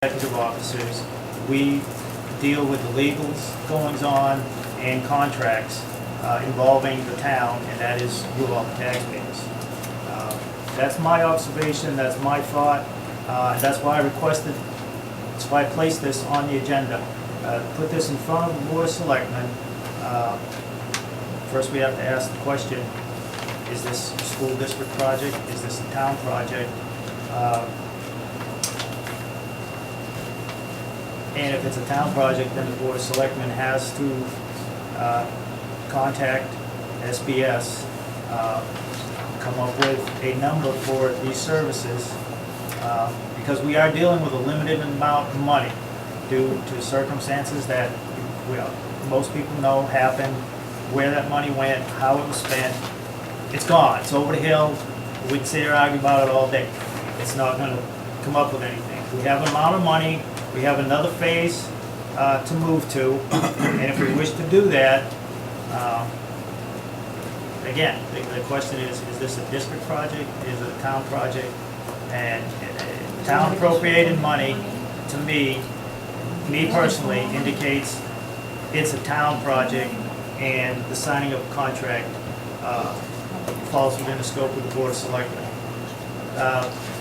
executive officers, we deal with the legals, goings-on, and contracts involving the town, and that is you all, the taxpayers. That's my observation, that's my thought, that's why I requested, that's why I placed this on the agenda. Put this in front of the Board of Selectmen. First we have to ask the question, is this a school district project? Is this a town project? And if it's a town project, then the Board of Selectmen has to contact SBS, come up with a number for these services, because we are dealing with a limited amount of money due to circumstances that most people know happened, where that money went, how it was spent. It's gone. It's over the hill. We can sit here and argue about it all day. It's not going to come up with anything. We have an amount of money. We have another phase to move to, and if we wish to do that, again, the question is this a district project? Is it a town project? And town appropriated money, to me personally, indicates it's a town project, and the signing of a contract falls within the scope of the Board of Selectmen.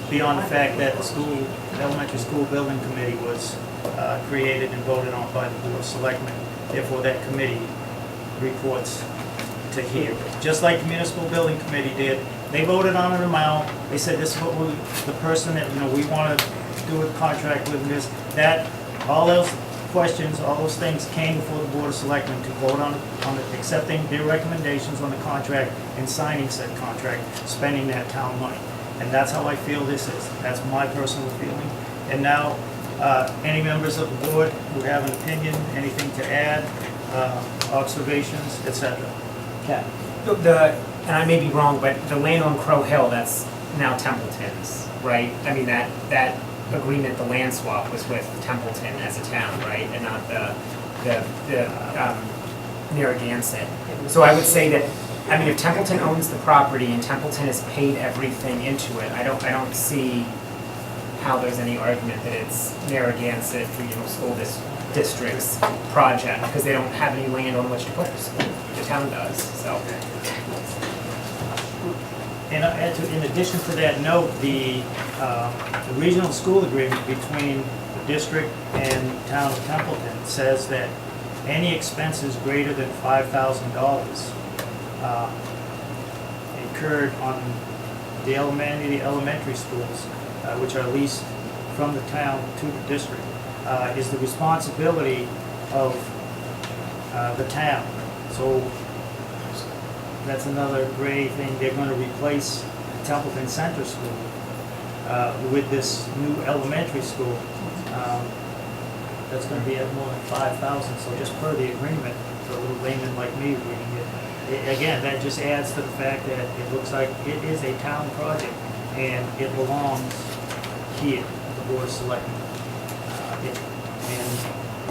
Beyond the fact that the elementary school building committee was created and voted on by the Board of Selectmen, therefore that committee reports to here. Just like the municipal building committee did, they voted on an amount. They said this is what the person that we want to do a contract with, this, that, all those questions, all those things came before the Board of Selectmen to vote on accepting their recommendations on the contract and signing said contract, spending that town money. And that's how I feel this is. That's my personal feeling. And now, any members of the board who have an opinion, anything to add, observations, etc. Okay. And I may be wrong, but the land on Crow Hill, that's now Templeton's, right? I mean, that agreement, the land swap, was with Templeton as a town, right? And not the Narragansett. So I would say that, I mean, if Templeton owns the property and Templeton has paid everything into it, I don't see how there's any argument that it's Narragansett Regional School District's project, because they don't have any land on which to put it. The town does, so. And in addition to that note, the regional school agreement between the district and town of Templeton says that any expenses greater than $5,000 incurred on the elementary schools, which are leased from the town to the district, is the responsibility of the town. So that's another great thing. They're going to replace Templeton Center School with this new elementary school. That's going to be at more than $5,000. So just per the agreement, for a little layman like me reading it, again, that just adds to the fact that it looks like it is a town project and it belongs here at the Board of Selectmen. And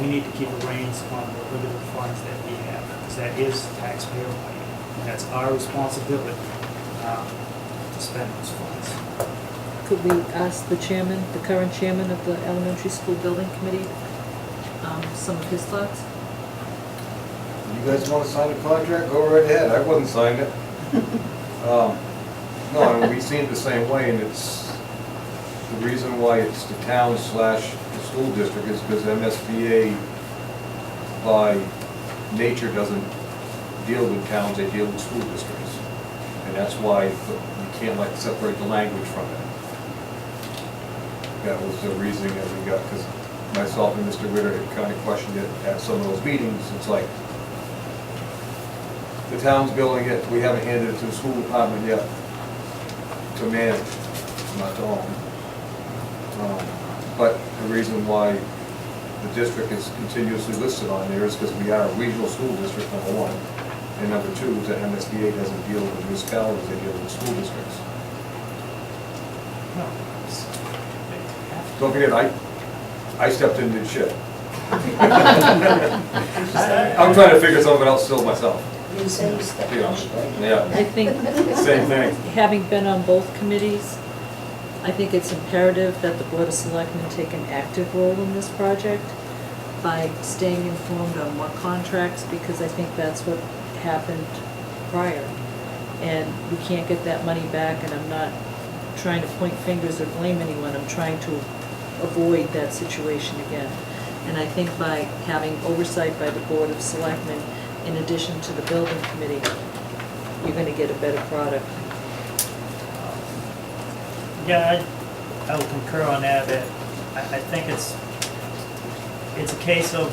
we need to keep the reins on the limited funds that we have, because that is taxpayer money. And that's our responsibility to spend those funds. Could we ask the chairman, the current chairman of the elementary school building committee, some of his thoughts? You guys want to sign a contract, go right ahead. I wouldn't sign it. No, I mean, we see it the same way, and it's the reason why it's the town / the school district is because MSBA by nature doesn't deal with towns, they deal with school districts. And that's why you can't like separate the language from it. That was the reasoning that we got, because myself and Mr. Ritter had kind of questioned it at some of those meetings. It's like, the town's building it, we haven't handed it to the school department yet to manage, not to own. But the reason why the district is continuously listed on there is because we are a regional school district, number one. And number two is that MSBA doesn't deal with municipalities, they deal with school districts. No. Don't forget, I stepped in and did shit. I'm trying to figure something else still myself. You say you stepped Yeah. in. Yeah, I think, same thing. having been on both committees, I think it's imperative that the Board of Selectmen take an active role in this project by staying informed on what contracts, because I think that's what happened prior. And we can't get that money back, and I'm not trying to point fingers or blame anyone, I'm trying to avoid that situation again. And I think by having oversight by the Board of Selectmen, in addition to the building committee, you're gonna get a better product. Yeah, I will concur on that, that I think it's a case of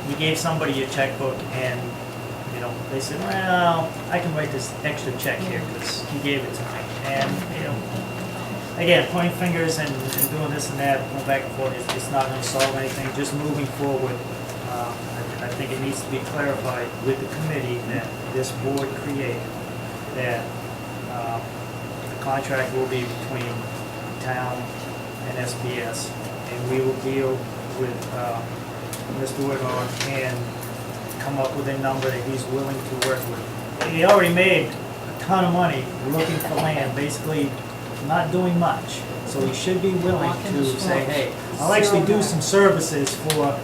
you gave somebody a checkbook and, you know, they said, well, I can write this extra check here because he gave it to me. And, you know, again, pointing fingers and doing this and that, going back and forth, it's not going to solve anything. Just moving forward, I think it needs to be clarified with the committee that this board created, that the contract will be between town and SBS, and we will deal with Mr. Woodhorn and come up with a number that he's willing to work with. He already made a ton of money looking for land, basically not doing much. So he should be willing to say, hey, I'll actually do some services for,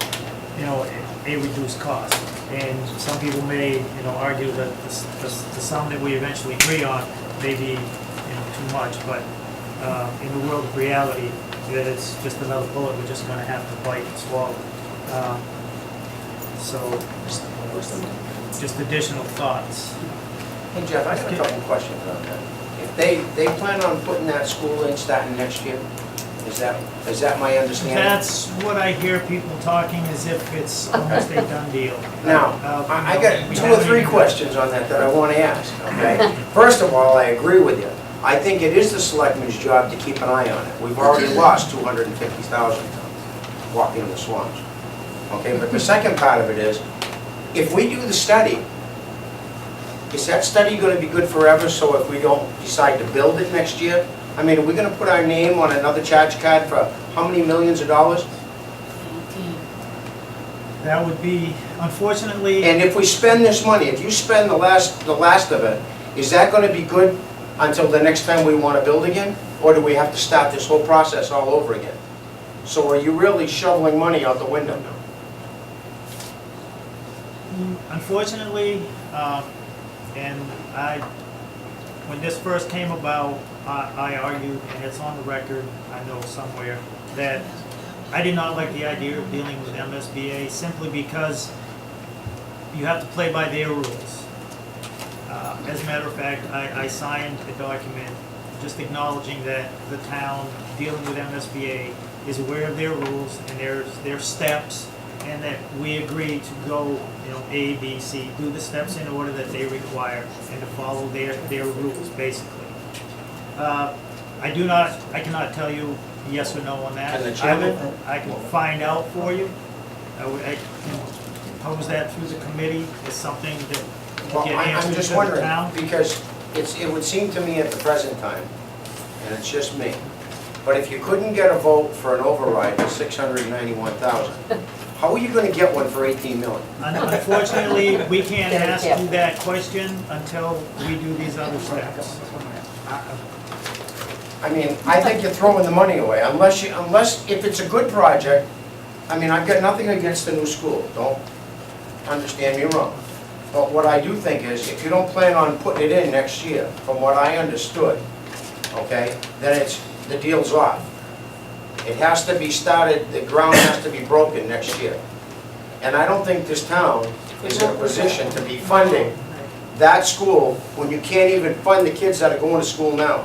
you know, a reduced cost. And some people may, you know, argue that the sum that we eventually agree on may be, you know, too much, but in the world of reality, that it's just another bullet we're just gonna have to bite and swallow. So, just additional thoughts. Hey Jeff, I got a couple of questions on that. If they plan on putting that school in starting next year, is that my understanding? That's what I hear people talking as if it's almost a done deal. Now, I got we two or haven't three even- questions on that I want to ask, okay? First of all, I agree with you. I think it is the selectmen's job to keep an eye on it. We've already lost 250,000 walking the swamps. Okay, but the second part of it is, if we do the study, is that study going to be good forever, so if we don't decide to build it next year? I mean, are we going to put our name on another charge card for how many millions of dollars? That would be, unfortunately, And if we spend this money, if you spend the last of it, is that going to be good until the next time we want to build again? Or do we have to start this whole process all over again? So are you really shoveling money out the window now? unfortunately, and when this first came about, I argued, and it's on the record, I know somewhere, that I did not like the idea of dealing with MSBA simply because you have to play by their rules. As a matter of fact, I signed a document just acknowledging that the town dealing with MSBA is aware of their rules and their steps, and that we agree to go, you know, A, B, C, do the steps in order that they require, and to follow their rules, basically. I cannot tell you yes or no on that. Can the chairman- I can find out for you. I can pose that through the committee as something that Well, get I'm answered just to the wondering, town. because it would seem to me at the present time, and it's just me, but if you couldn't get a vote for an override of 691,000, how are you going to get one for 18 million? Unfortunately, we can't ask you that question until we do these other steps. I mean, I think you're throwing the money away, unless if it's a good project. I mean, I've got nothing against the new school, don't understand me wrong. But what I do think is, if you don't plan on putting it in next year, from what I understood, okay, then the deal's off. It has to be started, the ground has to be broken next year. And I don't think this town is in a position to be funding that school when you can't even fund the kids that are going to school now.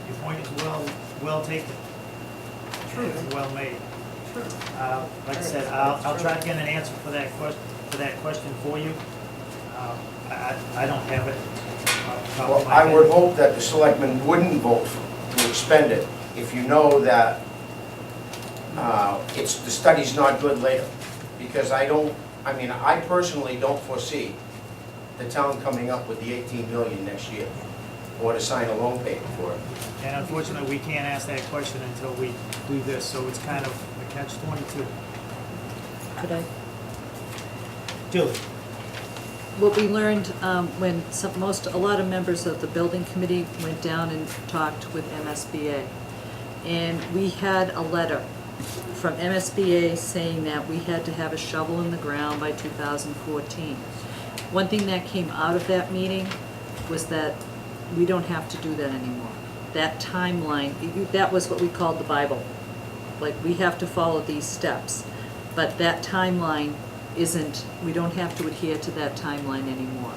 Your point is well taken. It's well made. Like I said, I'll try to get an answer for that question for you. I don't have it off the top Well, of my I head. would hope that the selectmen wouldn't vote to expend it if you know that the study's not good later. Because I personally don't foresee the town coming up with the 18 million next year, or to sign a loan paper for it. And unfortunately, we can't ask that question until we do this, so it's kind of a catch-22. Could I? Julie? what we learned when a lot of members of the building committee went down and talked with MSBA. And we had a letter from MSBA saying that we had to have a shovel in the ground by 2014. One thing that came out of that meeting was that we don't have to do that anymore. That timeline, that was what we called the Bible. Like, we have to follow these steps. But that timeline isn't, we don't have to adhere to that timeline anymore.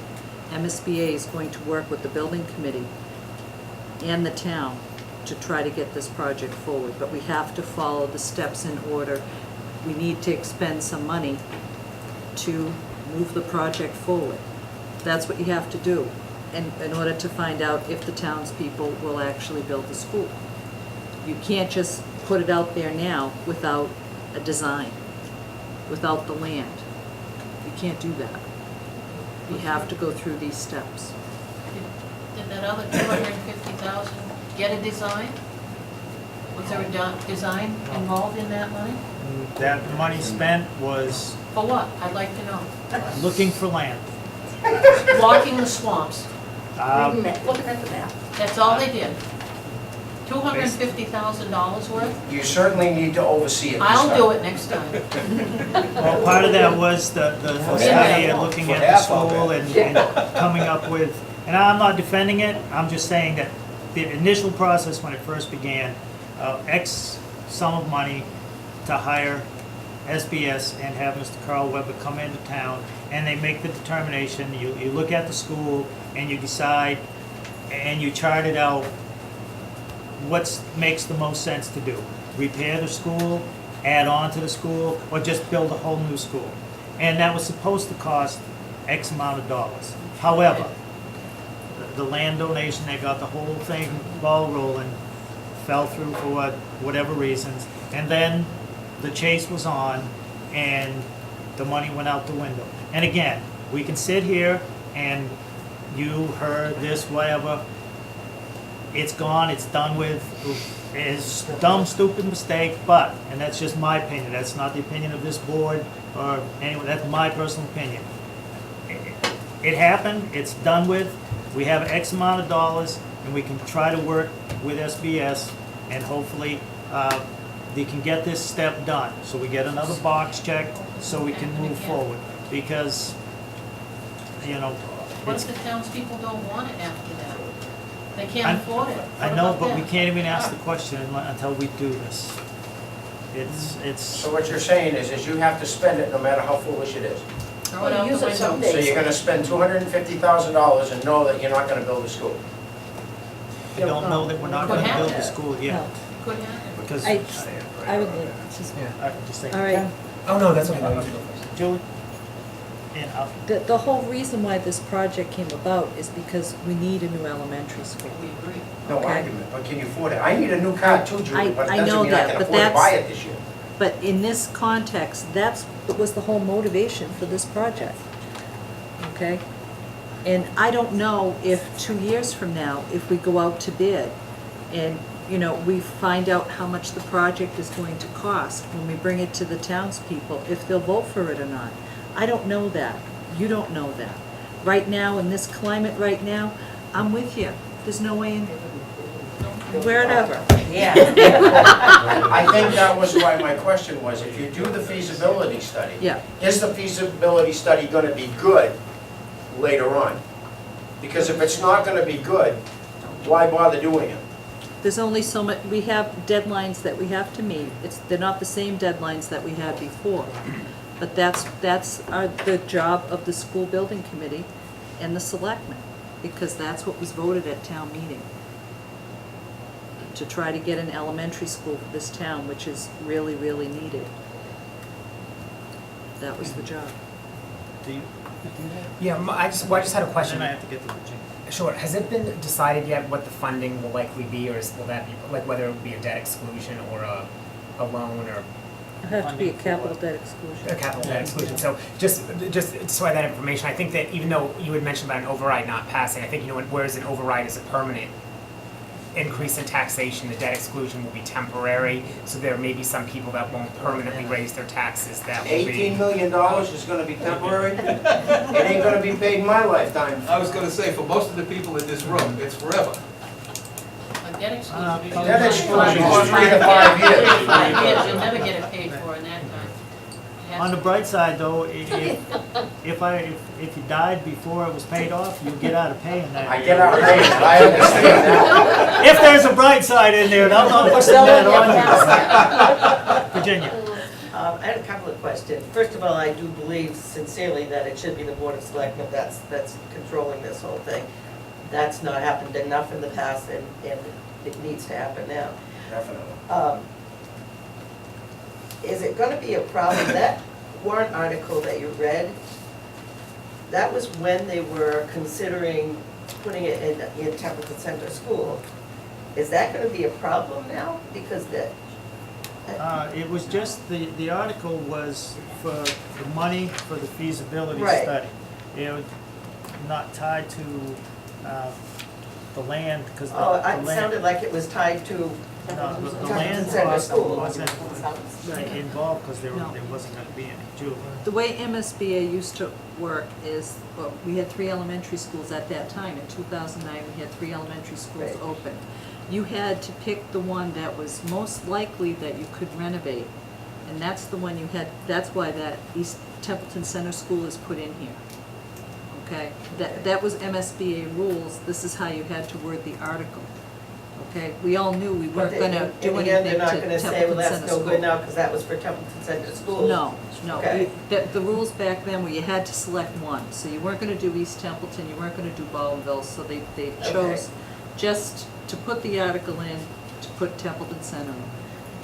MSBA is going to work with the building committee and the town to try to get this project forward, but we have to follow the steps in order. We need to expend some money to move the project forward. That's what you have to do in order to find out if the townspeople will actually build the school. You can't just put it out there now without a design, without the land. You can't do that. You have to go through these steps. Did that other 250,000 get a design? Was there a design involved in that money? That money spent was For what? I'd like to know. looking for land. Walking the swamps. Looking at the map. That's all they did. $250,000 worth? You certainly need to oversee it. I'll do it next time. Well, part of that was the study and looking at the school and coming up with, and I'm not defending it, I'm just saying that the initial process when it first began, X sum of money to hire SBS and have Mr. Carl Weber come into town, and they make the determination, you look at the school and you decide, and you chart it out, what makes the most sense to do. Repair the school, add on to the school, or just build a whole new school. And that was supposed to cost X amount of dollars. However, the land donation that got the whole thing ball rolling fell through for whatever reasons. And then the chase was on and the money went out the window. And again, we can sit here and you heard this, whatever. It's gone, it's done with, it's a dumb, stupid mistake, but, and that's just my opinion, that's not the opinion of this board or anyone, that's my personal opinion. It happened, it's done with, we have X amount of dollars, and we can try to work with SBS, and hopefully they can get this step done, so we get another box checked, so we can move forward, because, you know, What it's, if the townspeople don't want it after that? They can't I'm- afford it. I What know, about but we them? can't even ask the question until we do this. It's, So what you're saying is you have to spend it no matter how foolish it is. Throw it out Use the it window. someday. So you're gonna spend $250,000 and know that you're not gonna build a school. I don't know that we're not Could gonna build the happen. school yet, No. Could happen. because, I would just, I just think, all right. Oh, no, that's okay, no, you should go first. Julie? And The whole reason why this project came about is because we need a new elementary school. We agree. No Okay. argument, but can you afford it? I need a new car too, Julie, but it I doesn't know mean I that, can but afford to buy that's- it this year. But in this context, that was the whole motivation for this project, okay? And I don't know if 2 years from now, if we go out to bid and, you know, we find out how much the project is going to cost when we bring it to the townspeople, if they'll vote for it or not. I don't know that. You don't know that. Right now, in this climate right now, I'm with you. There's no way in, wherever. Yeah. I think that was why my question was, if you do the feasibility study, Yeah. is the feasibility study gonna be good later on? Because if it's not gonna be good, why bother doing it? There's only so much, we have deadlines that we have to meet. They're not the same deadlines that we had before. But that's the job of the school building committee and the selectmen, because that's what was voted at town meeting. To try to get an elementary school for this town, which is really, really needed. That was the job. do you, Yeah, I just had a question. then I have to get to the gym. Sure, has it been decided yet what the funding will likely be, or will that be, like, whether it will be a debt exclusion or a loan or It have to be a Funding for capital what? debt a exclusion. capital debt exclusion? So just so I have that information, I think that even though you had mentioned about an override not passing, I think, you know, whereas an override is a permanent, increase in taxation, the debt exclusion will be temporary, so there may be some people that won't permanently raise their taxes, that will be. $18 million is gonna be temporary? It ain't gonna be paid in my lifetime. I was gonna say, for most of the people in this room, it's forever. A debt exclusion. Debt exclusion is 3 to 5 years. 5 years, you'll never get it paid for in that time. It has On the to- bright side though, if you died before it was paid off, you get out of paying that. I get out of paying it, I understand that. If there's a bright side in there, and I'm not pushing that on you. Virginia. I had a couple of questions. First of all, I do believe sincerely that it should be the Board of Selectmen that's controlling this whole thing. That's not happened enough in the past, and it needs to happen now. Definitely. Is it gonna be a problem, that warrant article that you read, that was when they were considering putting it in Templeton Center School. Is that gonna be a problem now? Because that, It was just, the article was for the money for the feasibility Right. study. It was not tied to the land, because the oh, land. it sounded like it was tied to, No, the Templeton land Center cost School. wasn't involved, because there No. wasn't gonna be any juvenile. The way MSBA used to work is, well, we had 3 elementary schools at that time. In 2009, we had 3 elementary schools Right. open. You had to pick the one that was most likely that you could renovate. And that's the one you had, that's why that East Templeton Center School is put in here. Okay? That was MSBA rules. This is how you had to word the article. Okay? We all knew we but weren't gonna do in the end, anything they're to not Templeton gonna Center say, well, that's School. no good now, because that was for Templeton Center School. No, no. Okay. The rules back then were you had to select one. So you weren't gonna do East Templeton, you weren't gonna do Baldwinville, so they chose just to put the article in, to put Templeton Center in.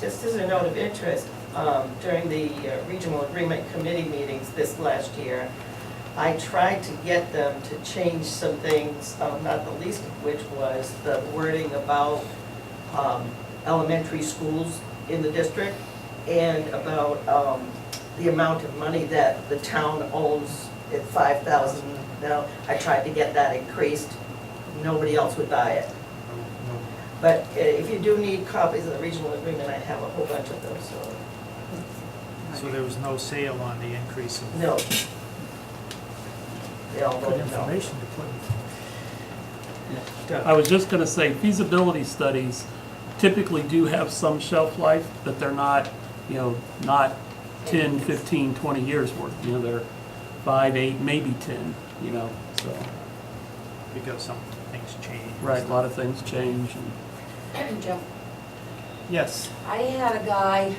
Just as a note of interest, during the Regional Agreement Committee meetings this last year, I tried to get them to change some things, not the least of which was the wording about elementary schools in the district and about the amount of money that the town owns at $5,000 now. I tried to get that increased. Nobody else would buy it. But if you do need copies of the regional agreement, I have a whole bunch of them, so, So there was no sale on the increase of. no. They all Good voted no. information to put. I was just gonna say, feasibility studies typically do have some shelf life, but they're not, not 10, 15, 20 years worth. They're 5, 8, maybe 10, so. Because some things change. Right, a lot of things change. Jeff, Yes. I had a guy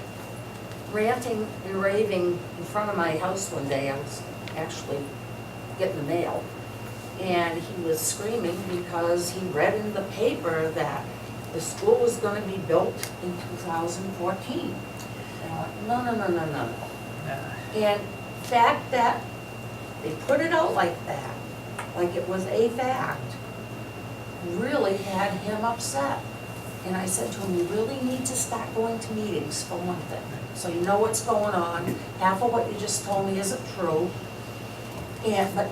ranting and raving in front of my house one day. I was actually getting the mail. And he was screaming because he read in the paper that the school was gonna be built in 2014. No. And the fact that they put it out like that, like it was a fact, really had him upset. And I said to him, you really need to start going to meetings for one thing, so you know what's going on. Half of what you just told me isn't true. But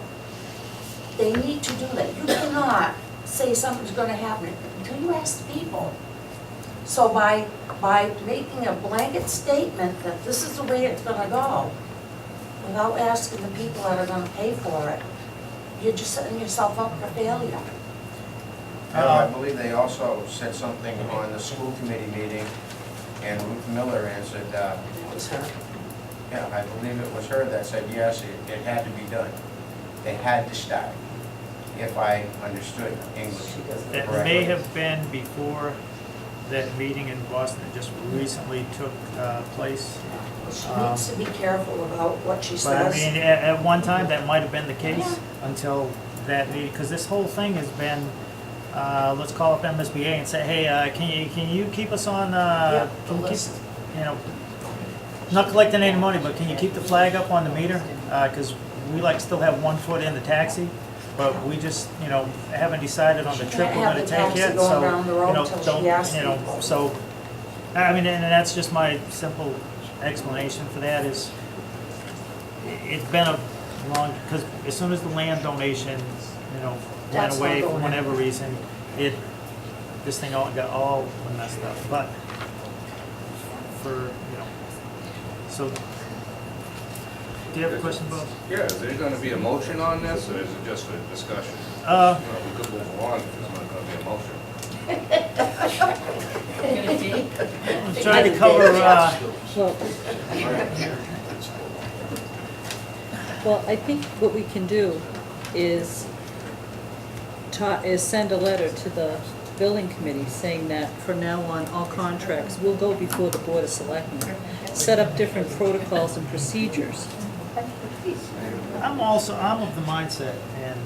they need to do that. You cannot say something's gonna happen until you ask the people. So by making a blanket statement that this is the way it's gonna go, without asking the people that are gonna pay for it, you're just setting yourself up for failure. I believe they also said something on the school committee meeting, and Ruth Miller answered, That was her. yeah, I believe it was her that said, yes, it had to be done. They had to start, if I understood English That correctly. may have been before that meeting in Boston that just recently took place. She needs to be careful about what she But I says. mean, at one time, that might have been the case until that meeting, because this whole thing has been, let's call up MSBA and say, hey, can you keep us on, Yeah, can you keep, list. not collecting any money, but can you keep the flag up on the meter? Because we still have 1 foot in the taxi, but we just, haven't decided on the She trip can't we're have gonna the take taxi yet, going so, down the road till don't, she asks people. so, I mean, and that's just my simple explanation for that is, it's been a long, because as soon as the land donation, went That's not away for going whatever anywhere. reason, it this thing all got all messed up, but so, do you have a question, Bob? Yeah, is there gonna be a motion on this, or is it just a discussion? Uh, Well, we could move along if there's not gonna be a motion. Get a date? I'm trying to cover, Well, I think what we can do is send a letter to the building committee saying that from now on, all contracts will go before the Board of Selectmen. Set up different protocols and procedures. I'm of the mindset, and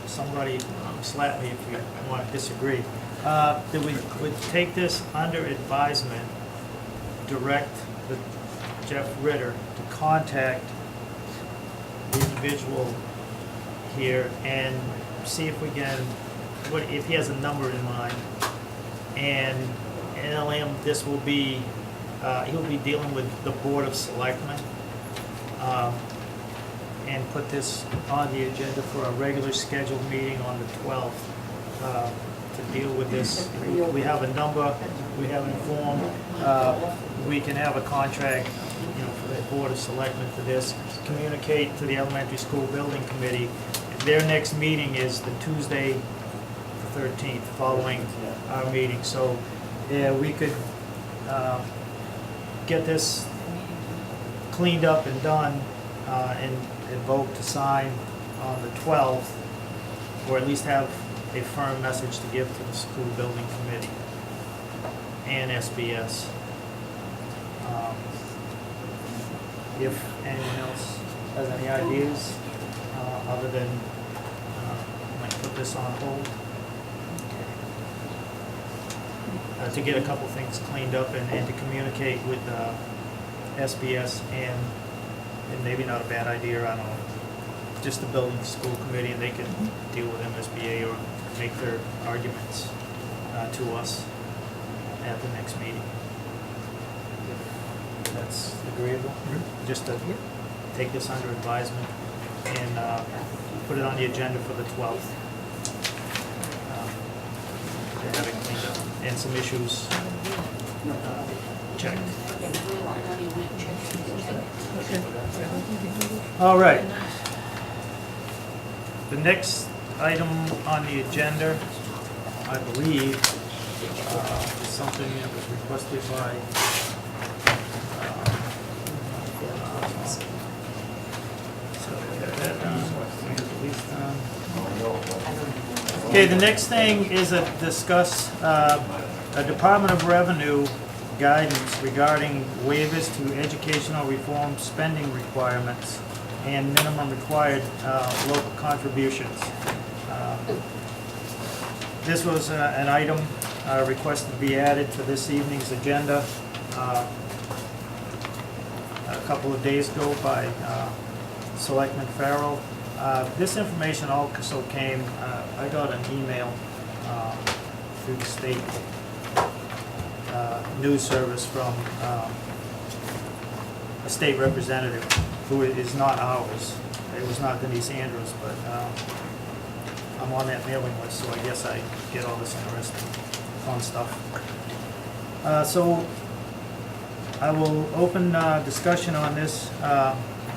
somebody slap me if you want to disagree, that we would take this under advisement, direct Jeff Ritter to contact the individual here and see if we can, if he has a number in mind, and NLM, this will be, he'll be dealing with the Board of Selectmen, and put this on the agenda for a regular scheduled meeting on the 12th, to deal with this. We have a number, we have informed, we can have a contract, for the Board of Selectmen for this, communicate to the Elementary School Building Committee. Their next meeting is the Tuesday, the 13th, following our meeting. So, yeah, we could get this cleaned up and done, and vote to sign on the 12th, or at least have a firm message to give to the School Building Committee and SBS. If anyone else has any ideas, other than, might put this on hold. To get a couple things cleaned up and to communicate with SBS and maybe not a bad idea, I don't know, just the building school committee, and they can deal with MSBA or make their arguments to us at the next meeting. If that's agreeable, just to take this under advisement and put it on the agenda for the 12th. To have it cleaned up and some issues checked. All right. The next item on the agenda, I believe, is something that was requested by so we got that done. We got the lease done. Okay, the next thing is a discuss a Department of Revenue guidance regarding waivers to educational reform spending requirements and minimum required local contributions. This was an item requested to be added to this evening's agenda a couple of days ago by Selectman Farrell. This information also came, I got an email through the state news service from a state representative who is not ours. It was not Denise Andrews, but I'm on that mailing list, so I guess I get all this interesting, fun stuff. So I will open discussion on this.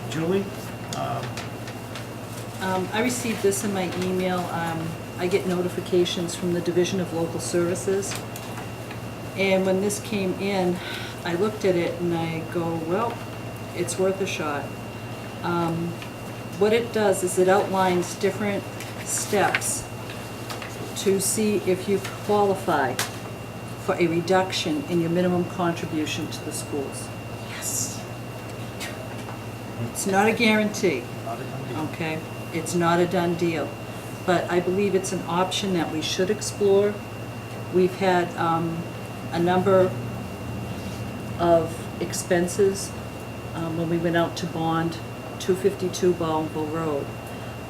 Julie? I received this in my email. I get notifications from the Division of Local Services. And when this came in, I looked at it and I go, well, it's worth a shot. What it does is it outlines different steps to see if you qualify for a reduction in your minimum contribution to the schools. Yes. It's not a guarantee, okay? It's not a done deal. But I believe it's an option that we should explore. We've had a number of expenses when we went out to bond 252 Ballinville Road.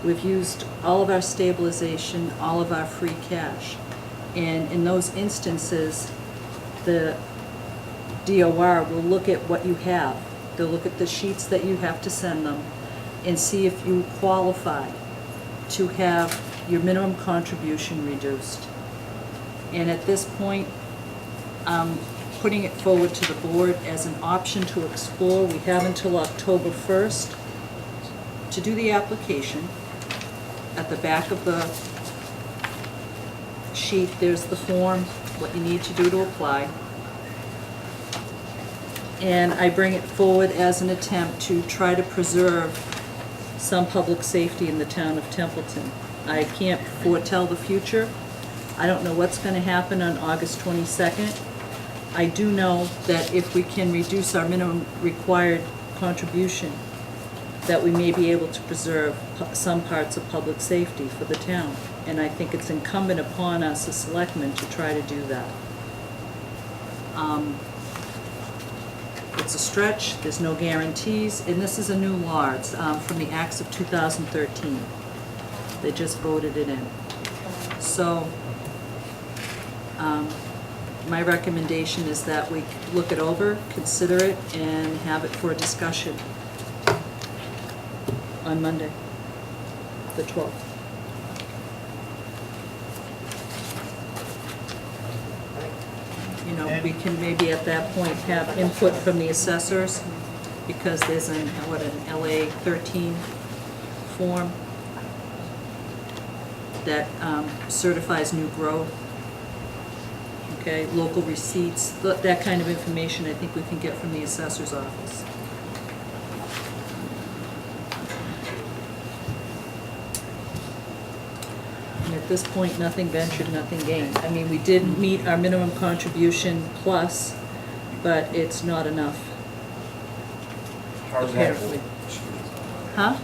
We've used all of our stabilization, all of our free cash. And in those instances, the DOR will look at what you have. They'll look at the sheets that you have to send them and see if you qualify to have your minimum contribution reduced. And at this point, I'm putting it forward to the board as an option to explore. We have until October 1st to do the application. At the back of the sheet, there's the form, what you need to do to apply. And I bring it forward as an attempt to try to preserve some public safety in the town of Templeton. I can't foretell the future. I don't know what's going to happen on August 22nd. I do know that if we can reduce our minimum required contribution, that we may be able to preserve some parts of public safety for the town. And I think it's incumbent upon us as selectmen to try to do that. It's a stretch, there's no guarantees, and this is a new law. It's from the Acts of 2013. They just voted it in. So, my recommendation is that we look it over, consider it, and have it for a discussion on Monday, the 12th. You know, we can maybe at that point have input from the assessors, because there's an LA 13 form that certifies new growth. Okay, local receipts, that kind of information I think we can get from the assessor's office. And at this point, nothing ventured, nothing gained. I mean, we did meet our minimum contribution plus, but it's not enough, How's that? apparently. Huh?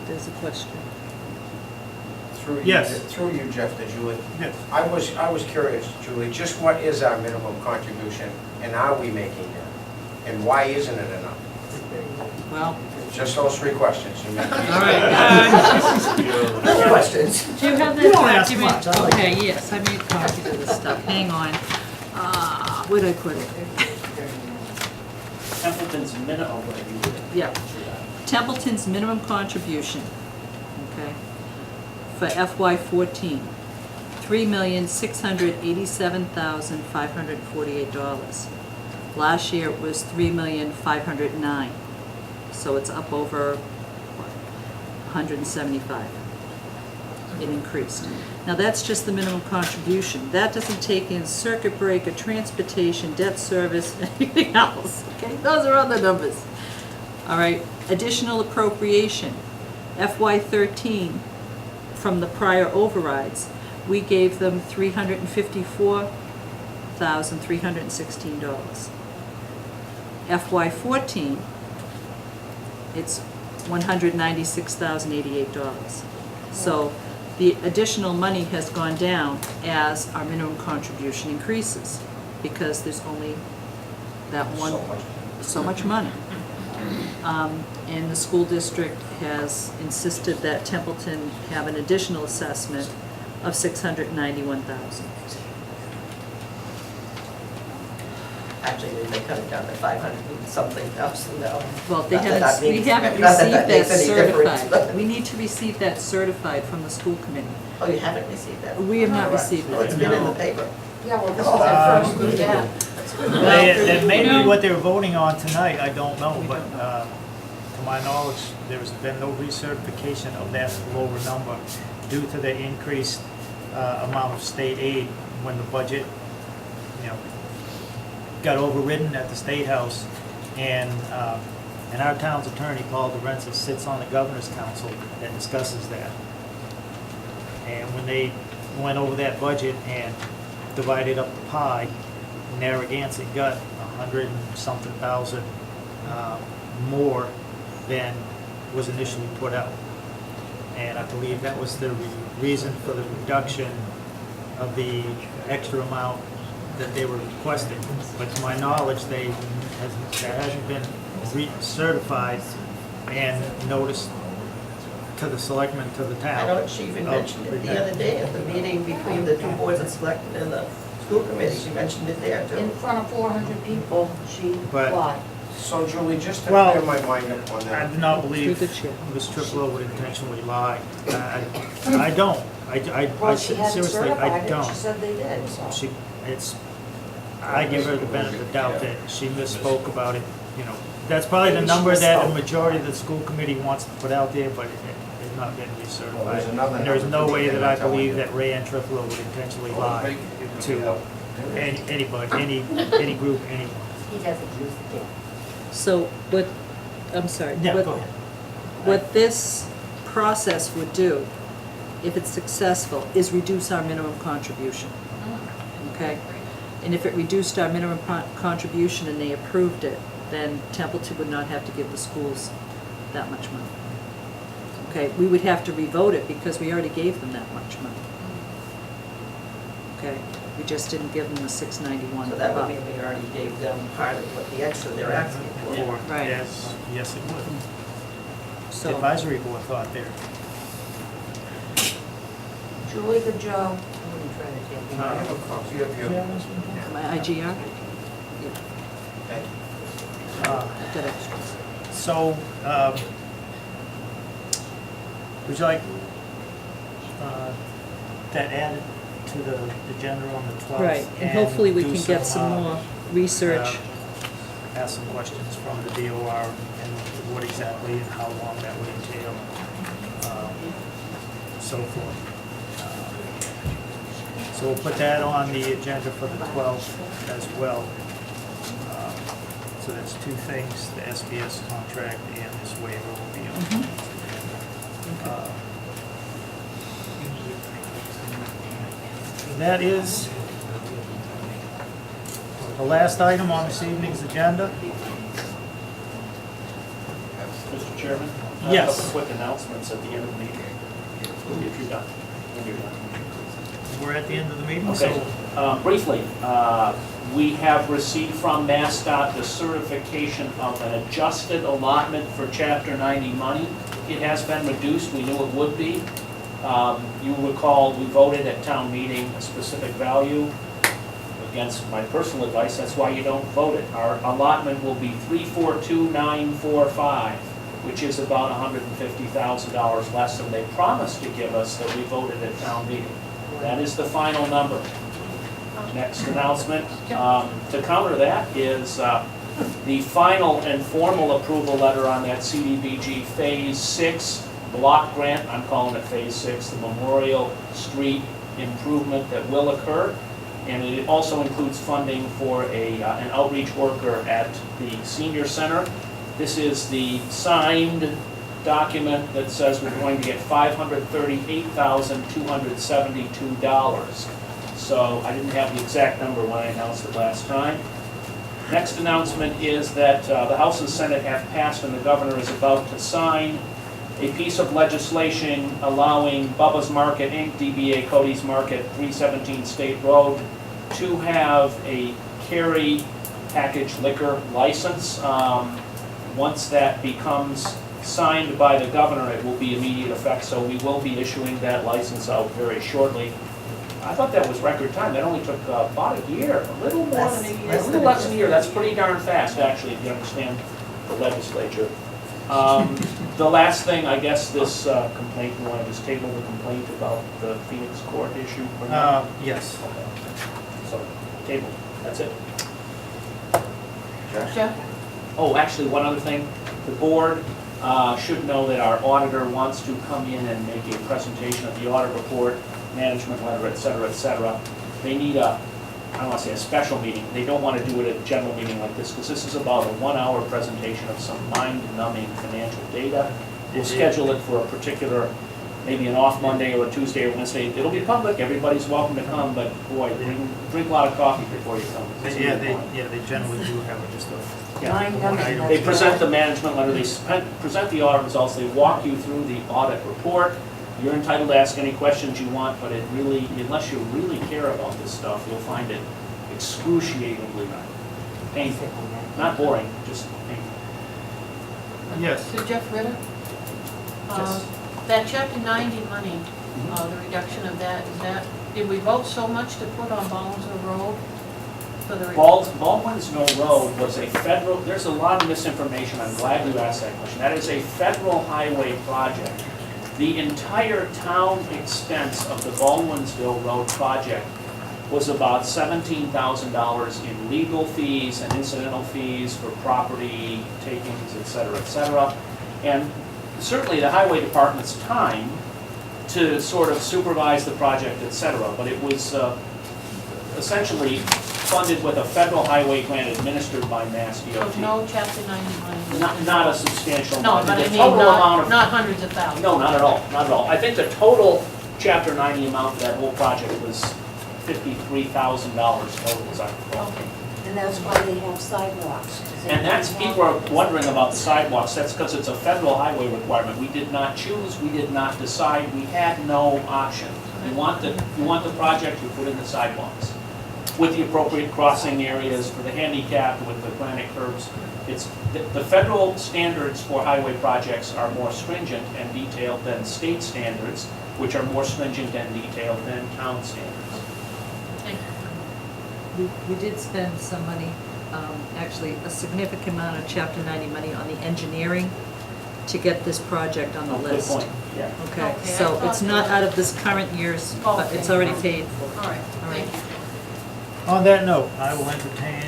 There's a question. Yes. Through you, Jeff, to Julie. Yes. I was curious, Julie, just what is our minimum contribution, and are we making it? And why isn't it enough? Well, Just those three questions. You may- all right. Good questions. Do you have that document? Okay, yes, I made copies of this stuff. Hang on. Where'd I put it? Templeton's minimum, Yeah. Templeton's minimum contribution, okay, for FY14, $3,687,548. Last year it was $3,509,000, so it's up over, what, 175. It increased. Now that's just the minimum contribution. That doesn't take in circuit breaker, transportation, debt service, anything else, okay? Those are other numbers. All right, additional appropriation, FY13, from the prior overrides, we gave them $354,316. FY14, it's $196,088. So the additional money has gone down as our minimum contribution increases, because there's only that one, so much money. And the school district has insisted that Templeton have an additional assessment of $691,000. Actually, they cut it down to 500 and something thousand now. Well, they Not that haven't, we means- haven't not received that makes any difference, certified. but- We need to receive that certified from the school committee. Oh, you haven't received that? We have not All right. received Well, it's that, been in the no. paper. Yeah, well, this is our first good, yeah. That may you know- be what they're voting on tonight, I don't know, but to my knowledge, there's been no recertification of that lower number due to the increased amount of state aid when the budget, got overridden at the State House, and our town's attorney, Paul DeRenza, sits on the governor's council that discusses that. And when they went over that budget and divided up the pie, Narragansett got 100 and something thousand more than was initially put out. And I believe that was the reason for the reduction of the extra amount that they were requesting. But to my knowledge, that hasn't been certified and noticed to the selectmen, to the town. I know she even mentioned it the other day at the meeting between the two boards of selectmen and the school committee. She mentioned it there In too. front of 400 people, she But- applied. So Julie, just to Well, clear my mind up on I that, do not believe Through the chair. Ms. Triplo would intentionally lie. I don't. I Well, she hadn't seriously, I certified it, don't. she said they did, so. She, it's, I give her the benefit of the doubt that she misspoke about it, you know. That's probably the Maybe she number that a misspoke. majority of the school committee wants to put out there, but it is not getting Well, recertified. there's another And there's no number way that that I they're telling believe you. that Ray Ann Triplo would intentionally lie to anybody, any group, anyone. He doesn't use the dam. So what, I'm sorry. Yeah, what- go ahead. What this process would do, if it's successful, is reduce our minimum contribution, okay? And if it reduced our minimum contribution and they approved it, then Templeton would not have to give the schools that much money. Okay, we would have to revote it because we already gave them that much money. Okay, we just didn't give them the $691. So that would mean we already gave them part of what the extra they're asking for. Or, Right. yes, it would. So, Advisory board thought there. Julie, good job. I'm gonna try to take can I have a copy of your, my IGR, okay. I've got extras. So, would you like that added to the agenda on the 12th? Right, and hopefully we do can get some more research. Ask some questions from the DOR and what exactly and how long that would entail, so forth. So we'll put that on the agenda for the 12th as well. So that's two things, the SBS contract and this waiver will be on. That is the last item on this evening's agenda. Mr. Chairman? Yes. A couple quick announcements at the end of the meeting, if you're done. When you're done. We're at the end of the meeting, Okay, so briefly, we have received from MassDOT the certification of an adjusted allotment for Chapter 90 money. It has been reduced, we knew it would be. You recall, we voted at town meeting a specific value. Against my personal advice, that's why you don't vote it. Our allotment will be 342,945, which is about $150,000 less than they promised to give us that we voted at town meeting. That is the final number. Next announcement, to counter that is the final and formal approval letter on that CDBG Phase 6 block grant. I'm calling it Phase 6, the Memorial Street improvement that will occur. And it also includes funding for an outreach worker at the senior center. This is the signed document that says we're going to get $538,272. So I didn't have the exact number when I announced it last time. Next announcement is that the House and Senate have passed and the governor is about to sign a piece of legislation allowing Bubba's Market, Inc., DBA Cody's Market, 317 State Road, to have a carry packaged liquor license. Once that becomes signed by the governor, it will be immediate effect, so we will be issuing that license out very shortly. I thought that was record time. That only took about a year, a little more than a year, a little less than a year. That's pretty darn fast, actually, if you understand the legislature. The last thing, I guess, this complaint, you want to just table the complaint about the Phoenix Court issue for now? yes. So, table, that's it. Jeff? Oh, actually, one other thing. The board should know that our auditor wants to come in and make a presentation of the audit report, management letter, et cetera, They need a, I don't want to say a special meeting. They don't want to do it at a general meeting like this, because this is about a 1-hour presentation of some mind-numbing financial data. We'll schedule it for a particular, maybe an off Monday or a Tuesday or Wednesday. It'll be public, everybody's welcome to come, but boy, drink a lot of coffee before you come. Yeah, they generally do have just a, Mind-numbing. They present the management letter, they present the audit results, they walk you through the audit report. You're entitled to ask any questions you want, but it really, unless you really care about this stuff, you'll find it excruciatingly painful. Not boring, just painful. yes. To Jeff Ritter? Yes. That Chapter 90 money, the reduction of that, did we vote so much to put on Ballinsville Road? For the record. Baldwin's Mill Road was a federal, there's a lot of misinformation, I'm glad you asked that question. That is a federal highway project. The entire town expense of the Baldwinsville Road project was about $17,000 in legal fees and incidental fees for property takings, et cetera, and certainly the highway department's time to sort of supervise the project, et cetera, but it was essentially funded with a federal highway grant administered by Mass So DOT. no chapter 90 money? Not a substantial No, amount. but The I mean, total amount of not hundreds of thousands. No, not at all, not at all. I think the total Chapter 90 amount for that whole project was $53,000 total, as I recall. Okay. And that's why they have sidewalks. 'cause they And that's, don't people are have- wondering about the sidewalks, that's because it's a federal highway requirement. We did not choose, we did not decide, we had no option. You want the project, you put in the sidewalks. With the appropriate crossing areas for the handicapped, with the granite curbs. It's, the federal standards for highway projects are more stringent and detailed than state standards, which are more stringent and detailed than town standards. Thank you. We did spend some money, actually a significant amount of Chapter 90 money on the engineering to get this project on the Good list. point, yeah. Okay, Okay, I so thought it's not that- out of this current year's, but it's Okay. already paid for. All right, thank you. On that note, I will entertain,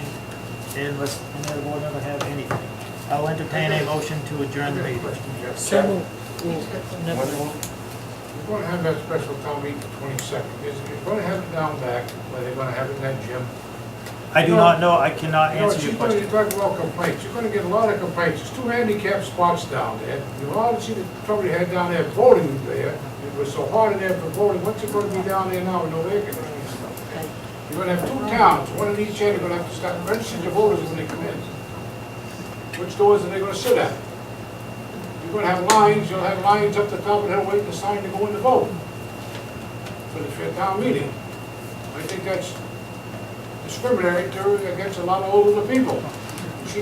unless any other board member have anything, I will entertain a motion to adjourn the meeting. So moved. When- We're gonna have that special town meeting the 22nd. You're gonna have it down back, where they're gonna have it in that gym. I do not know, I cannot You know, answer your you're gonna, question. you talk about complaints, you're gonna get a lot of complaints. There's 2 handicap spots down there. You ought to see the somebody had down there voting there. It was so hard in there for voting. What's it gonna be down there now with no air conditioning? You're gonna have 2 towns, one in each end. You're gonna have to start registering your voters when they come in. Which doors are they gonna sit at? You're gonna have lines, you'll have lines up the top of the hill waiting to sign to go in to vote for the fair town meeting. I think that's discriminatory against a lot of older people.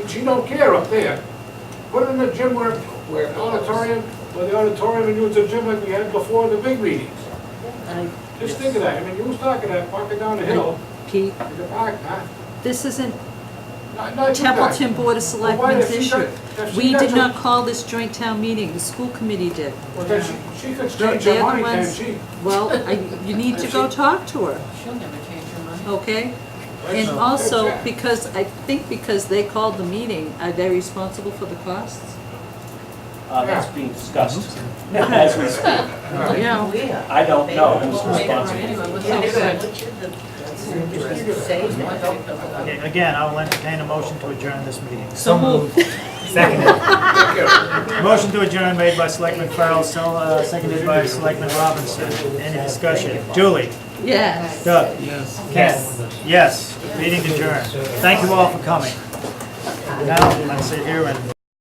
She don't care up there. Put it in the gym where the auditorium and use the gym like we had before the big meetings. Just think of that. I mean, you was talking that, walking down the hill, Pete, in the park, huh? this isn't Not you guys. Templeton Board of Well, why Selectmen's if she issue. got- if she We got did some- not call this joint town meeting, the school committee did. Well, then she could They're change her the mind, can't ones, she? well, you need to go talk to her, She'll never change her mind. okay? Right, And so also, that's that. because, I think because they called the meeting, are they responsible for the costs? That's being discussed as we speak. You know, I don't know who's We'll pay for it responsible. anyway. We'll Yeah. say Again, I will entertain a motion to adjourn this meeting. So moved. Seconded. Motion to adjourn made by Selectman Farrell, seconded by Selectman Robinson. Any discussion? Julie? yes. Doug? Ken? Yes. Meeting adjourned. Thank you all for coming. Now, let's sit here and